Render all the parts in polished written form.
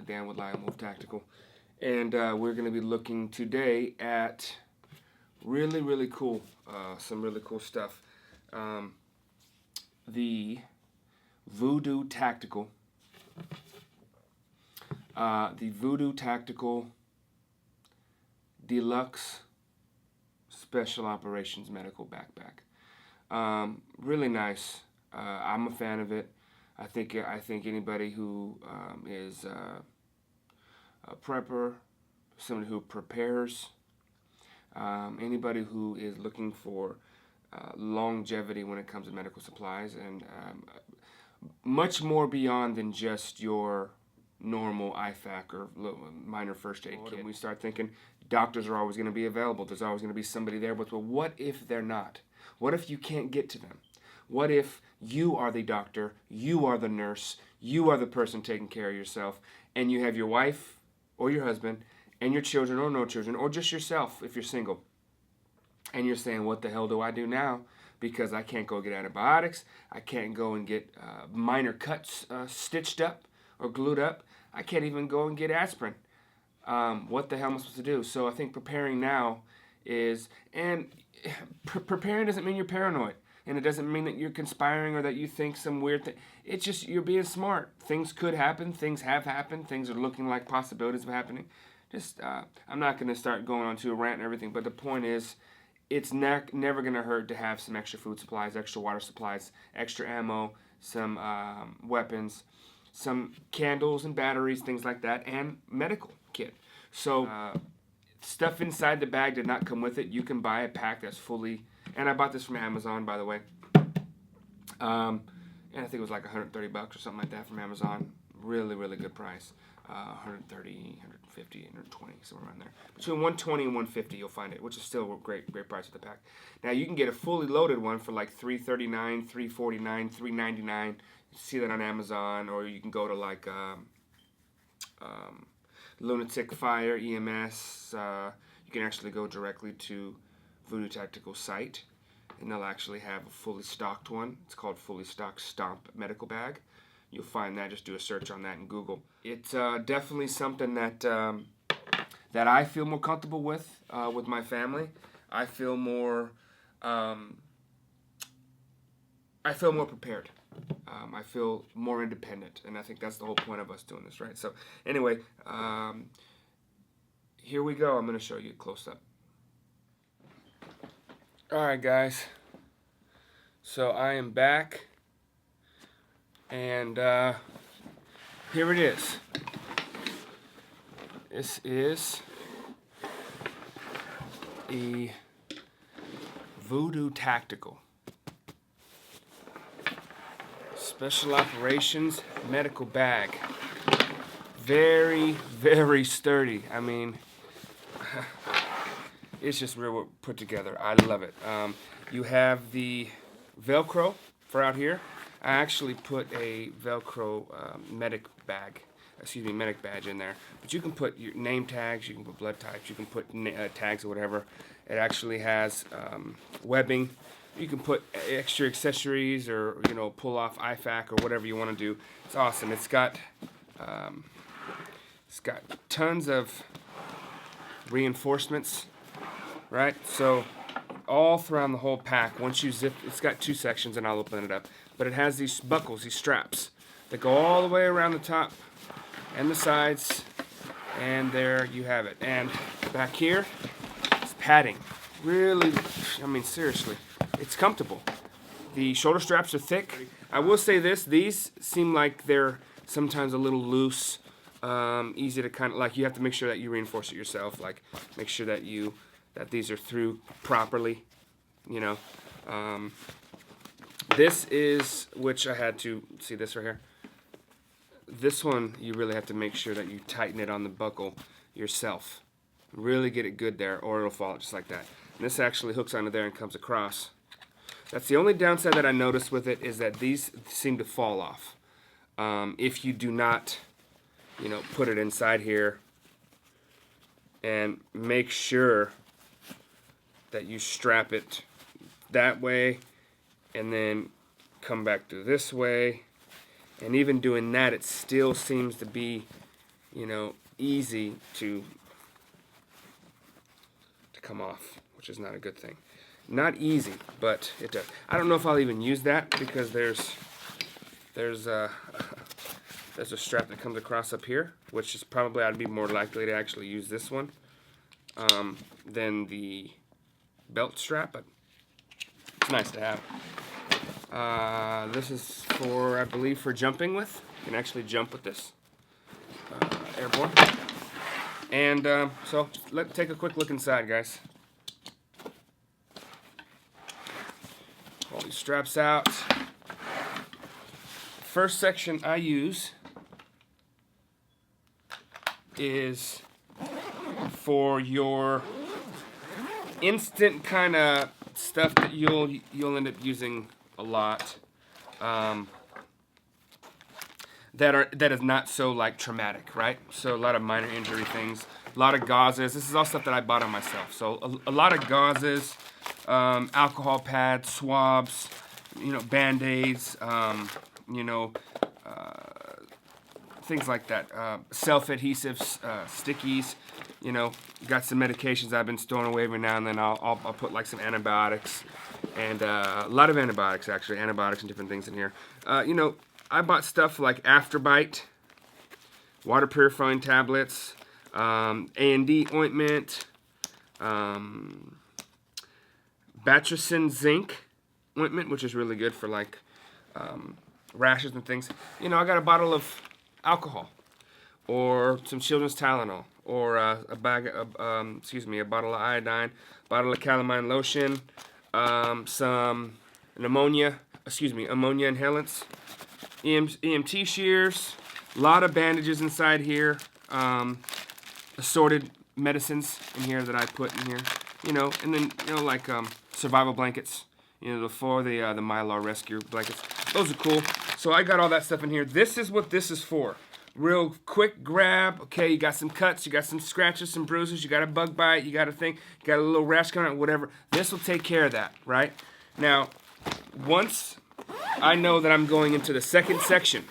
Dan with LionWolf Tactical, and we're going to be looking today at really cool, some really cool stuff. The Voodoo Tactical, Deluxe Special Operations Medical Backpack. Really nice. I'm a fan of it. I think anybody who is a prepper, somebody who prepares, anybody who is looking for longevity when it comes to medical supplies, and much more beyond than just your normal IFAC or minor first aid kit. We start thinking doctors are always going to be available. There's always going to be somebody there. But well, what if they're not? What if you can't get to them? What if you are the doctor, you are the nurse, you are the person taking care of yourself, and you have your wife or your husband and your children or no children, or just yourself if you're single, and you're saying, what the hell do I do now? Because I can't go get antibiotics, I can't go and get minor cuts stitched up or glued up, I can't even go and get aspirin. What the hell am I supposed to do? So I think preparing now is, and preparing doesn't mean you're paranoid. And it doesn't mean that you're conspiring or that you think some weird thing. It's just you're being smart. Things could happen. Things have happened. Things are looking like possibilities of happening. Just, I'm not going to start going on to a rant and everything, but the point is, it's never going to hurt to have some extra food supplies, extra water supplies, extra ammo, some weapons, some candles and batteries, things like that, and medical kit. So stuff inside the bag did not come with it. You can buy a pack that's fully... And I bought this from Amazon, by the way. And I think it was like $130 or something like that from Amazon. Really good price. 130, 150, 120, somewhere around there. Between 120 and 150 you'll find it, which is still a great price with the pack. Now you can get a fully loaded one for like $339, $349, $399. You see that on Amazon, or you can go to like Lunatic Fire, EMS. You can actually go directly to Voodoo Tactical site, and they'll actually have a fully stocked one. It's called Fully Stocked Stomp Medical Bag. You'll find that. Just do a search on that in Google. It's definitely something that that I feel more comfortable with my family. I feel more prepared. I feel more independent, and I think that's the whole point of us doing this, right? So anyway, here we go. I'm going to show you a close-up. Alright guys, so I am back, and here it is. This is a Voodoo Tactical Special Operations Medical Bag. Very sturdy. I mean... It's just real put together. I love it. You have the Velcro for out here. I actually put a Velcro medic badge in there. But you can put your name tags, you can put blood types, you can put tags or whatever. It actually has webbing. You can put extra accessories, or pull off IFAC or whatever you want to do. It's awesome. It's got tons of reinforcements. Right, so all throughout the whole pack, once you zip, it's got two sections, and I'll open it up, but it has these buckles, these straps, that go all the way around the top and the sides, and there you have it. And back here, it's padding. Really, I mean, seriously, it's comfortable. The shoulder straps are thick. I will say this, these seem like they're sometimes a little loose, easy to kind of, like, you have to make sure that you reinforce it yourself, like, make sure that these are through properly, This is, which I had to, see this right here? This one, you really have to make sure that you tighten it on the buckle yourself. Really get it good there, or it'll fall just like that. And this actually hooks onto there and comes across. That's the only downside that I noticed with it, is that these seem to fall off. If you do not, put it inside here and make sure that you strap it that way, and then come back to this way, and even doing that, it still seems to be you know, easy to come off, which is not a good thing. Not easy, but it does. I don't know if I'll even use that because there's a strap that comes across up here, which is probably, I'd be more likely to actually use this one than the belt strap, but it's nice to have. This is for, I believe, for jumping with. You can actually jump with this airborne. And so let's take a quick look inside, guys. Pull these straps out. First section I use is for your instant kind of stuff that you'll end up using a lot. That is not so like traumatic, right? So a lot of minor injury things, a lot of gauzes. This is all stuff that I bought on myself. So a lot of gauzes, alcohol pads, swabs, you know, Band-Aids, you know, things like that. Self-adhesives, stickies. You know, got some medications I've been storing away every now and then. I'll put like some antibiotics and a lot of antibiotics actually, antibiotics and different things in here. You know, I bought stuff like Afterbite, water purifying tablets, A&D ointment, Batracin zinc ointment, which is really good for like rashes and things. You know, I got a bottle of alcohol, or some children's Tylenol, or a bottle of iodine, bottle of calamine lotion, some ammonia inhalants, EMT shears, a lot of bandages inside here, assorted medicines in here that I put in here, you know, and then, you know, like survival blankets, you know, the Mylar rescue blankets. Those are cool. So I got all that stuff in here. This is what this is for. Real quick grab. Okay, you got some cuts, you got some scratches, some bruises, you got a bug bite, you got a thing, you got a little rash coming out, whatever. This will take care of that, right? Now, once I know that I'm going into the second section,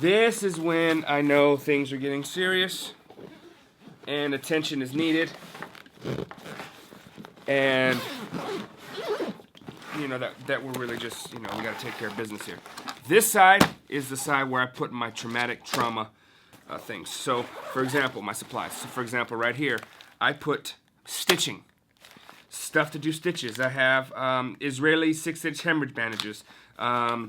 this is when I know things are getting serious and attention is needed. And you know that we're really just, you know, we got to take care of business here. This side is the side where I put my traumatic trauma things. So, for example, my supplies. So, for example, right here, I put stitching. Stuff to do stitches. I have Israeli 6-inch hemorrhage bandages. I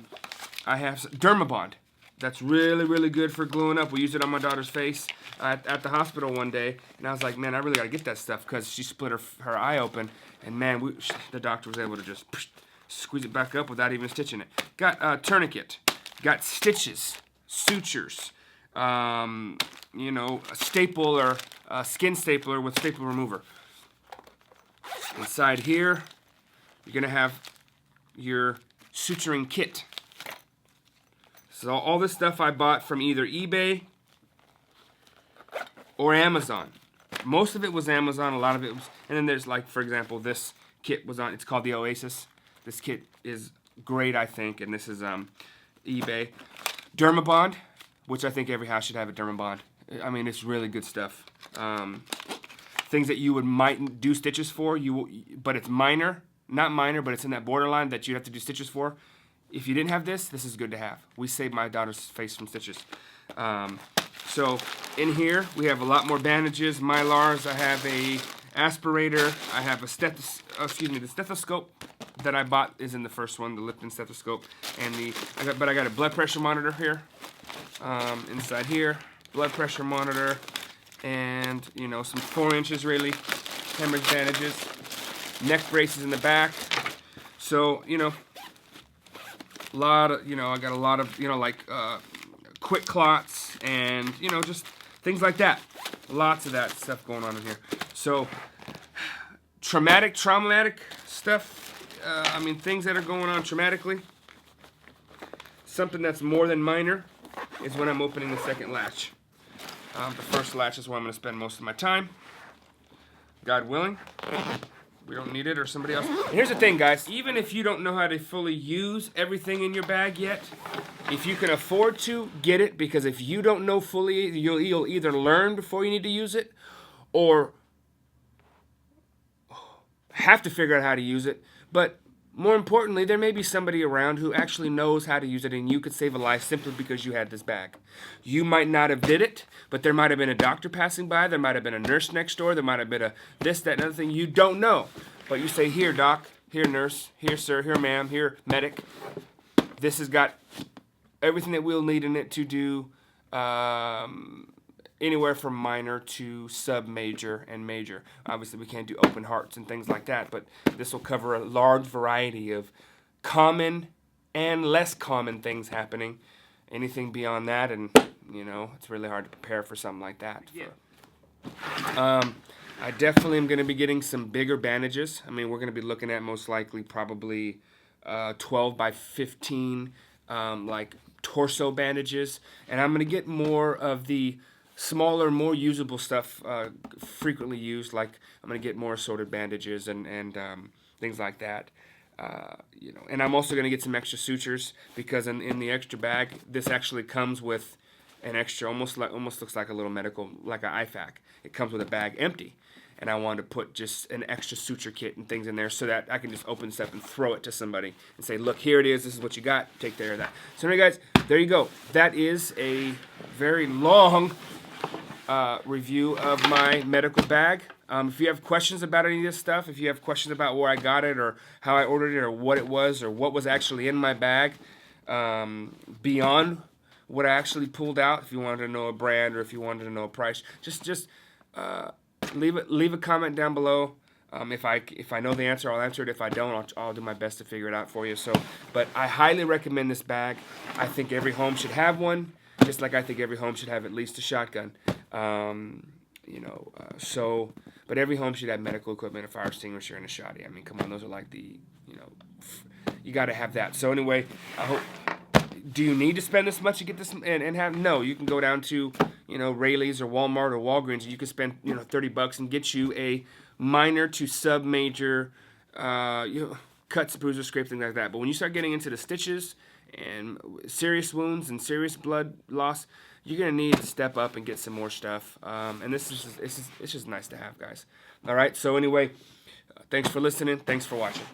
have Dermabond. That's really, really good for gluing up. We used it on my daughter's face at the hospital one day. And I was like, man, I really got to get that stuff because she split her eye open. And, man, the doctor was able to just squeeze it back up without even stitching it. Got a tourniquet. Got stitches, sutures, you know, a stapler, a skin stapler with staple remover. Inside here, you're going to have your suturing kit. So all this stuff I bought from either eBay or Amazon. Most of it was Amazon, a lot of it was, and then there's like, for example, this kit was on, it's called the Oasis. This kit is great, I think, and this is eBay. Dermabond, which I think every house should have a Dermabond. I mean, it's really good stuff. Things that you might do stitches for, but it's minor, not minor, but it's in that borderline that you have to do stitches for. If you didn't have this is good to have. We saved my daughter's face from stitches. So in here we have a lot more bandages, Mylars. I have a aspirator. I have a the stethoscope that I bought is in the first one, the Lipton stethoscope, and I got a blood pressure monitor here. Inside here, blood pressure monitor, and you know, some 4 inches really, hemorrhage bandages, neck braces in the back. So you know, I got a lot of, you know, like quick clots and, you know, just things like that. Lots of that stuff going on in here. So traumatic stuff, I mean, things that are going on traumatically, something that's more than minor is when I'm opening the second latch. The first latch is where I'm going to spend most of my time, God willing. We don't need it, or somebody else. And here's the thing, guys. Even if you don't know how to fully use everything in your bag yet, if you can afford to, get it. Because if you don't know fully, you'll either learn before you need to use it, or have to figure out how to use it. But more importantly, there may be somebody around who actually knows how to use it, and you could save a life simply because you had this bag. You might not have did it, but there might have been a doctor passing by, there might have been a nurse next door, there might have been a this, that, and other thing. You don't know. But you say, here, doc, here, nurse, here, sir, here, ma'am, here, medic. This has got everything that we'll need in it to do anywhere from minor to sub-major and major. Obviously, we can't do open hearts and things like that, but this will cover a large variety of common and less common things happening. Anything beyond that, and, you know, it's really hard to prepare for something like that. Yeah. I definitely am going to be getting some bigger bandages. I mean, we're going to be looking at most likely probably 12 by 15, like torso bandages, and I'm going to get more of the smaller, more usable stuff, frequently used, like I'm going to get more assorted bandages and things like that. You know, and I'm also going to get some extra sutures, because in the extra bag, this actually comes with an extra, almost looks like a little medical, like an IFAC. It comes with a bag empty, and I wanted to put just an extra suture kit and things in there so that I can just open this up and throw it to somebody and say, look, here it is. This is what you got. Take care of that. So anyway, guys, there you go. That is a very long review of my medical bag. If you have questions about any of this stuff, if you have questions about where I got it or how I ordered it or what it was or what was actually in my bag, beyond what I actually pulled out, if you wanted to know a brand or if you wanted to know a price, just leave a comment down below. If I know the answer, I'll answer it. If I don't, I'll do my best to figure it out for you. So, but I highly recommend this bag. I think every home should have one, just like I think every home should have at least a shotgun. You know, but every home should have medical equipment, a fire extinguisher, and a shotty. I mean, come on, those are like the, you know, you got to have that. So anyway, I hope. Do you need to spend this much to get this and have? No, you can go down to, you know, Rayleigh's or Walmart or Walgreens, and you can spend, you know, $30 and get you a minor to sub-major, you know, cuts, bruises, scrapes, things like that. But when you start getting into the stitches and serious wounds and serious blood loss, you're gonna need to step up and get some more stuff. And it's just nice to have, guys. All right. So anyway, thanks for listening. Thanks for watching.